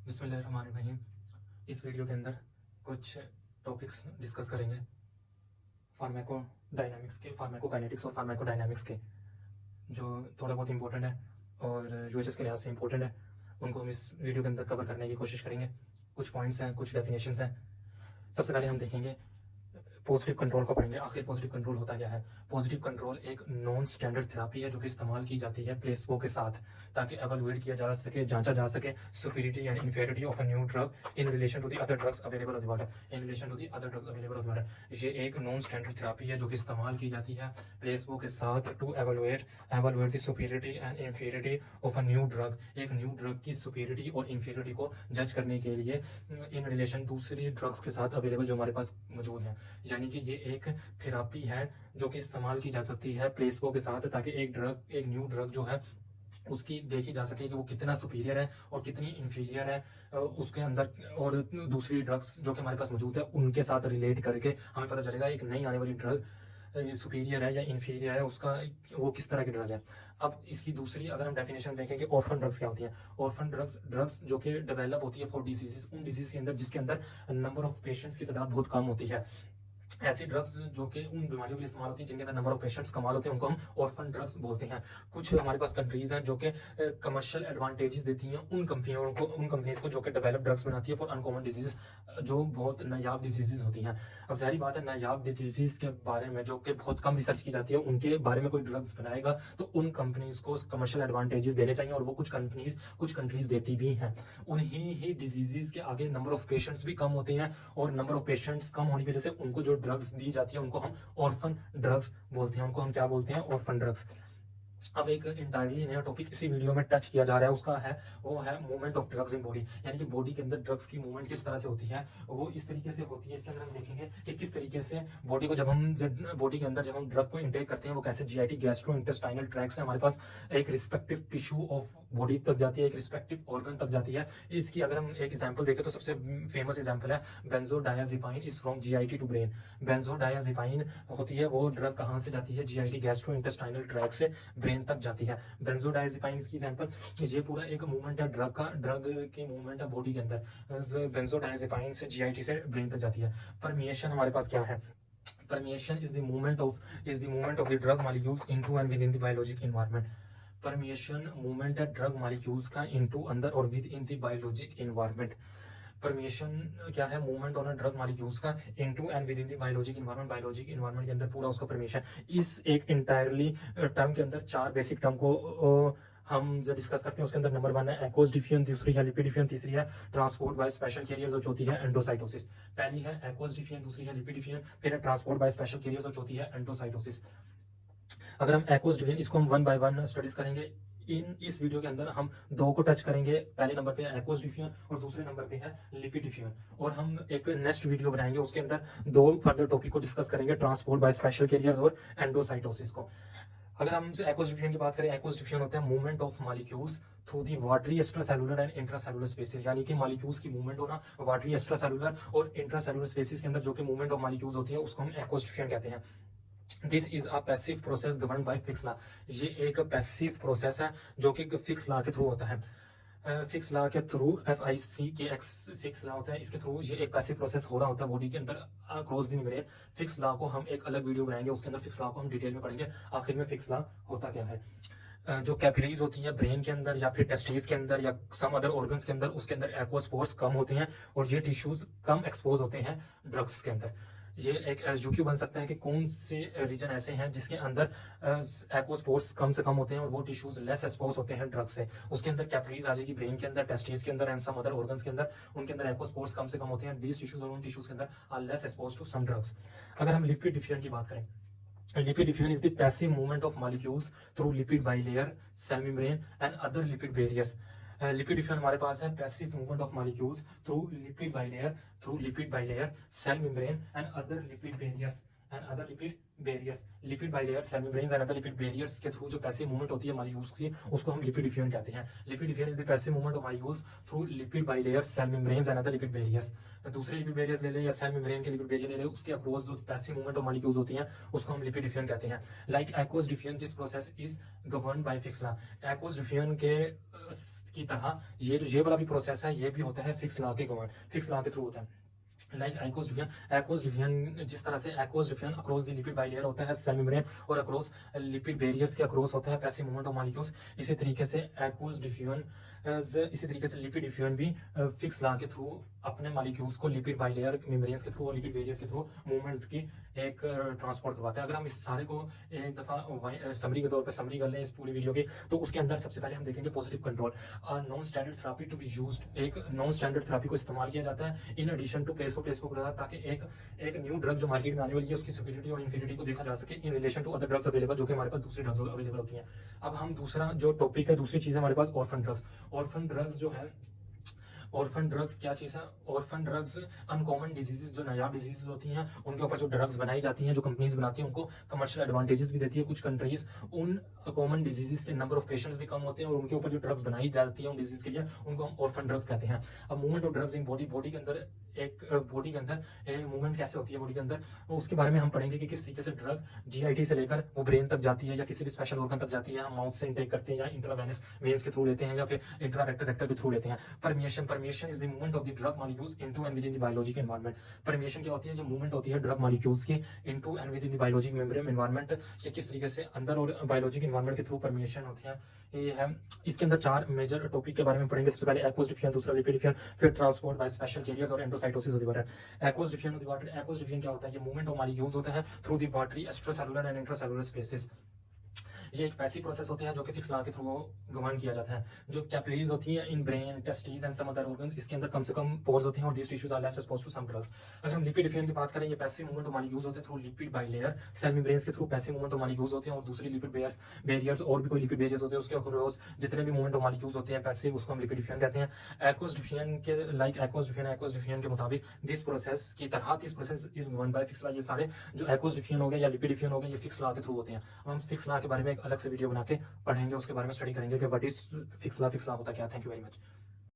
बिस्मिल्लाहिर्रहमानिर्रहीम। इस वीडियो के अंदर कुछ टॉपिक्स डिस्कस करेंगे फार्माकोडायनामिक्स के, फार्माकोकाइनेटिक्स और फार्माकोडायनामिक्स के, जो थोड़ा बहुत इंपॉर्टेंट है और यूएचएस के लिहाज से इंपॉर्टेंट है। उनको हम इस वीडियो के अंदर कवर करने की कोशिश करेंगे। कुछ पॉइंट्स हैं, कुछ डेफिनेशंस हैं। सबसे पहले हम देखेंगे पॉजिटिव कंट्रोल को पढ़ेंगे। आखिर पॉजिटिव कंट्रोल होता क्या है? पॉजिटिव कंट्रोल एक नॉन स्टैंडर्ड थेरेपी है जो कि इस्तेमाल की जाती है प्लेसबो के साथ, ताकि एवेलुएट किया जा सके, जांचा जा सके superiority and inferiority of a new drug in relation to the other drugs available of the water, in relation to the other drugs available of the water. ये एक नॉन स्टैंडर्ड थेरेपी है जो कि इस्तेमाल की जाती है प्लेसबो के साथ to evaluate the superiority and inferiority of a new drug, एक न्यू ड्रग की सुपीरियरिटी और इंफीरियरिटी को जज करने के लिए इन रिलेशन दूसरी ड्रग्स के साथ अवेलेबल जो हमारे पास मौजूद है। यानी कि ये एक थेरापी है जो कि इस्तेमाल की जा सकती है प्लेसबो के साथ, ताकि एक न्यू ड्रग जो है उसकी देखी जा सके कि वो कितना सुपीरियर है और कितनी इंफीरियर है उसके अंदर, और दूसरी ड्रग्स जो कि हमारे पास मौजूद है उनके साथ रिलेट करके हमें पता चलेगा एक नई आने वाली ड्रग सुपीरियर है या इंफीरियर है, उसका वो किस तरह की ड्रग है। अब इसकी दूसरी अगर हम डेफिनेशन देखें कि ऑर्फन ड्रग्स क्या होती है। ऑर्फन ड्रग्स जो कि डेवलप होती है फॉर डिजीजेस, उन डिजीज के अंदर जिसके अंदर नंबर ऑफ पेशेंट्स की तादाद बहुत कम होती है। ऐसी ड्रग्स जो कि उन बीमारियों के लिए इस्तेमाल होती है जिनके अंदर नंबर ऑफ पेशेंट्स कमाल होते हैं, उनको हम ऑर्फन ड्रग्स बोलते हैं। कुछ हमारे पास कंट्रीज हैं जो कि कमर्शियल एडवांटेजेस देती हैं उन कंपनीज को जो कि डेवलप ड्रग्स बनाती है फॉर अनकॉमन डिजीज, जो बहुत नायाब डिजीजेस होती हैं। अब जाहिर बात है, नायाब डिजीजेस के बारे में जो कि बहुत कम रिसर्च की जाती है, उनके बारे में कोई ड्रग्स बनाएगा तो उन कंपनीज को कमर्शियल एडवांटेजेस देने चाहिए, और वो कुछ कंट्रीज देती भी हैं। उन्हीं ही डिजीजेस के आगे नंबर ऑफ पेशेंट्स भी कम होते हैं, और नंबर ऑफ पेशेंट्स कम होने की वजह से उनको जो ड्रग्स दी जाती है उनको हम ऑर्फन ड्रग्स बोलते हैं। उनको हम क्या बोलते हैं? Orphan drugs. अब एक इंटायरली नया टॉपिक इसी वीडियो में टच किया जा रहा है, उसका है वो है movement of drugs in body, यानी कि बॉडी के अंदर ड्रग्स की मूवमेंट किस तरह से होती है। वो इस तरीके से होती है, इसके अंदर हम देखेंगे कि किस तरीके से बॉडी को बॉडी के अंदर जब हम ड्रग को इंटेक करते हैं वो कैसे जीआईटी गैस्ट्रो इंटेस्टाइनल ट्रैक से हमारे पास एक रिस्पेक्टिव टिश्यू ऑफ बॉडी तक जाती है, एक रिस्पेक्टिव ऑर्गन तक जाती है। इसकी अगर हम एक एग्जांपल देखें तो सबसे फेमस एग्जांपल है benzodiazepine is from GIT to brain. Benzodiazepine होती है वो ड्रग कहाँ से जाती है? जीआईटी गैस्ट्रो इंटेस्टाइनल ट्रैक से ब्रेन तक जाती है। बेंजोडायाजेपाइन की एग्जांपल, ये पूरा एक मूवमेंट है ड्रग की मूवमेंट है बॉडी के अंदर। बेंजोडायाजेपाइन से जीआईटी से ब्रेन तक जाती है। परमिएशन हमारे पास क्या है? Permeation is the movement of the drug molecules into and within the biologic environment. Permeation movement है ड्रग मॉलिक्यूल्स का इनटू, अंदर और with in the biologic environment. Permeation क्या है? मूवमेंट ऑन ड्रग मॉलिक्यूल्स का into and with in the biologic environment. Biologic environment के अंदर पूरा उसका परमिएशन। इस एक इंटायरली टर्म के अंदर चार बेसिक टर्म को हम जब डिस्कस करते हैं उसके अंदर नंबर 1 है एक्वस डिफ्यूजन, दूसरी है लिपिड डिफ्यूजन, तीसरी है ट्रांसपोर्ट बाय स्पेशल कैरियर्स और चौथी है एंडोसाइटोसिस। पहली है एक्वस डिफ्यूजन, दूसरी है लिपिड डिफ्यूजन, फिर है ट्रांसपोर्ट बाय स्पेशल कैरियर्स और चौथी है एंडोसाइटोसिस। अगर हम एक्वस डिफ्यूजन इसको हम 1 बाय 1 स्टडीज करेंगे। इस वीडियो के अंदर हम दो को टच करेंगे। पहले नंबर पे है एक्वस डिफ्यूजन और दूसरे नंबर पे है लिपिड डिफ्यूजन, और हम एक नेक्स्ट वीडियो बनाएंगे उसके अंदर दो फर्दर टॉपिक को डिस्कस करेंगे, ट्रांसपोर्ट बाय स्पेशल कैरियर्स और एंडोसाइटोसिस को। अगर हम एक्वस डिफ्यूजन की बात करें, एक्वस डिफ्यूजन होता है movement of molecules through the watery extracellular and intracellular spaces, यानी कि मॉलिक्यूल्स की मूवमेंट होना वाटरी एक्स्ट्रासेलुलर और इंट्रासेलुलर स्पेसेस के अंदर जो कि मूवमेंट ऑफ मॉलिक्यूल्स होती है उसको हम एक्वस डिफ्यूजन कहते हैं। This is a passive process govern by fix law. ये एक पैसिव प्रोसेस है जो कि फिक्स लॉ के थ्रू होता है। फिक्स लॉ के थ्रू FICKX फिक्स लॉ होता है, इसके थ्रू ये एक पैसिव प्रोसेस हो रहा होता है बॉडी के अंदर across the membrane. Fix law को हम एक अलग वीडियो बनाएंगे, उसके अंदर फिक्स लॉ को हम डिटेल में पढ़ेंगे। आखिर में फिक्स लॉ होता क्या है? जो कैपिलरीज होती है ब्रेन के अंदर या फिर टेस्टिस के अंदर या सम अदर ऑर्गन्स के अंदर, उसके अंदर एक्वास्पोर्स कम होते हैं और ये टिश्यूज कम एक्सपोज होते हैं ड्रग्स के अंदर। ये एक SUQ बन सकता है कि कौन से रीजन ऐसे हैं जिसके अंदर एक्वास्पोर्स कम से कम होते हैं और वो टिश्यूज लेस एक्सपोज होते हैं ड्रग्स से। उसके अंदर कैपिलरीज आ जाएगी ब्रेन के अंदर, टेस्टिस के अंदर एंड सम अदर ऑर्गन्स के अंदर, उनके अंदर एक्वास्पोर्स कम से कम होते हैं। दीज टिश्यूज और उन टिश्यूज के अंदर are less expose to some drugs. अगर हम लिपिड डिफ्यूजन की बात करें, lipid diffusion is the passive movement of molecules through lipid bilayer, cell membrane and other lipid barriers. Lipid diffusion हमारे पास है passive movement of molecules through lipid bilayer, cell membrane and other lipid barriers lipid bilayer, cell membranes and other lipid barriers के through जो passive movement होती है molecules की, उसको हम लिपिड डिफ्यूजन कहते हैं। Lipid diffusion is the passive movement of molecules through lipid bilayer, cell membranes and other lipid barriers. दूसरे लिपिड बैरियर्स ले ले या सेल मेम्ब्रेन के लिपिड बैरियर ले ले, उसके अक्रॉस जो पैसिव मूवमेंट ऑफ मॉलिक्यूल्स होती हैं उसको हम लिपिड डिफ्यूजन कहते हैं। Like aqueous diffusion, this process is govern by fix law. Aqueous diffusion के की तरह ये वाला भी प्रोसेस है, ये भी होता है फिक्स लॉ के गवर्न, फिक्स लॉ के थ्रू होता है। लाइक एक्वस डिवीजन जिस तरह से aqueous division across the lipid bilayer होता है सेल मेम्ब्रेन और अक्रॉस लिपिड बैरियर्स के अक्रॉस होता है पैसिव मूवमेंट ऑफ मॉलिक्यूल्स, इसी तरीके से एक्वस डिफ्यूजन इसी तरीके से लिपिड डिफ्यूजन भी फिक्स लॉ के थ्रू अपने मॉलिक्यूल्स को लिपिड बाइलेयर मेम्ब्रेन्स के थ्रू और लिपिड बैरियर्स के थ्रू मूवमेंट की एक ट्रांसपोर्ट करवाता है। अगर हम इस सारे को एक दफा समरी के तौर पर समरी कर लें इस पूरी वीडियो की, तो उसके अंदर सबसे पहले हम देखेंगे positive control. Non standard therapy to be used, एक नॉन स्टैंडर्ड थेरेपी को इस्तेमाल किया जाता है इन एडिशन टू प्लेसफो ताकि एक न्यू ड्रग जो मार्केट में आने वाली है उसकी सुपीरियरिटी और इंफीरियरिटी को देखा जा सके in relation to other drugs available, जो कि हमारे पास दूसरी ड्रग्स अवेलेबल होती हैं। अब हम दूसरा जो टॉपिक है, दूसरी चीज है हमारे पास ऑर्फन ड्रग्स। ऑर्फन ड्रग्स जो है, ऑर्फन ड्रग्स क्या चीज है? ऑर्फन ड्रग्स अनकॉमन डिजीजेस, जो नायाब डिजीजेस होती हैं उनके ऊपर जो ड्रग्स बनाई जाती हैं, जो कंपनीज बनाती हैं, उनको कमर्शियल एडवांटेजेस भी देती है कुछ कंट्रीज। उन कॉमन डिजीजेस के नंबर ऑफ पेशेंट्स भी कम होते हैं और उनके ऊपर जो ड्रग्स बनाई जाती है उन डिजीज के लिए, उनको हम ऑर्फन ड्रग्स कहते हैं। अब movement of drugs in body के अंदर मूवमेंट कैसे होती है बॉडी के अंदर, उसके बारे में हम पढ़ेंगे कि किस तरीके से ड्रग जीआईटी से लेकर वो ब्रेन तक जाती है या किसी भी स्पेशल ऑर्गन तक जाती है, हम माउथ से इनटेक करते हैं या इंट्रावेनस वेन्स के थ्रू लेते हैं या फिर इंट्रारेक्टर के थ्रू लेते हैं। Permeation is the movement of the drug molecules into and within the biological environment. Permeation क्या होती है? जो मूवमेंट होती है ड्रग मॉलिक्यूल्स की into and within the biological membrane environment, या किस तरीके से अंदर और बायोलॉजिकल एनवायरनमेंट के थ्रू परमिएशन होती है। ये है, इसके अंदर 4 मेजर टॉपिक के बारे में पढ़ेंगे। सबसे पहले एक्वस डिफियन, दूसरा लिपिड डिफियन, फिर ट्रांसपोर्ट बाय स्पेशल कैरियर्स और endocytosis of the water. Aqueous diffusion of the water, aqueous diffusion क्या होता है? ये मूवमेंट ऑफ मॉलिक्यूल्स होता है through the watery extracellular and intracellular spaces. ये एक पैसिव प्रोसेस होते हैं जो कि फिक्स लॉ के थ्रू गवर्न किया जाता है। जो कैपिलरीज होती है in brain, testis and some other organs, इसके अंदर कम से कम पोर्स होते हैं और this tissues are less exposed to some drugs. अगर हम लिपिड डिफियन की बात करें, ये पैसिव मूवमेंट ऑफ मॉलिक्यूल्स होते हैं through lipid bilayer cell membranes के through passive movement of molecules होते हैं, और दूसरी लिपिड बैरियर्स और भी कोई लिपिड बैरियर्स होते हैं उसके अक्रॉस जितने भी मूवमेंट ऑफ मॉलिक्यूल्स होते हैं पैसिव, उसको हम लिपिड डिफियन कहते हैं। एक्वस डिफियन के लाइक एक्वस डिफियन के मुताबिक दिस प्रोसेस की तरह this process is govern by fix law. ये सारे जो एक्वस डिफियन हो गए या लिपिड डिफियन हो गए, ये फिक्स लॉ के थ्रू होते हैं। हम फिक्स लॉ के बारे में एक अलग से वीडियो बना के पढ़ेंगे, उसके बारे में स्टडी करेंगे कि व्हाट इज फिक्स लॉ होता क्या है। Thank you very much.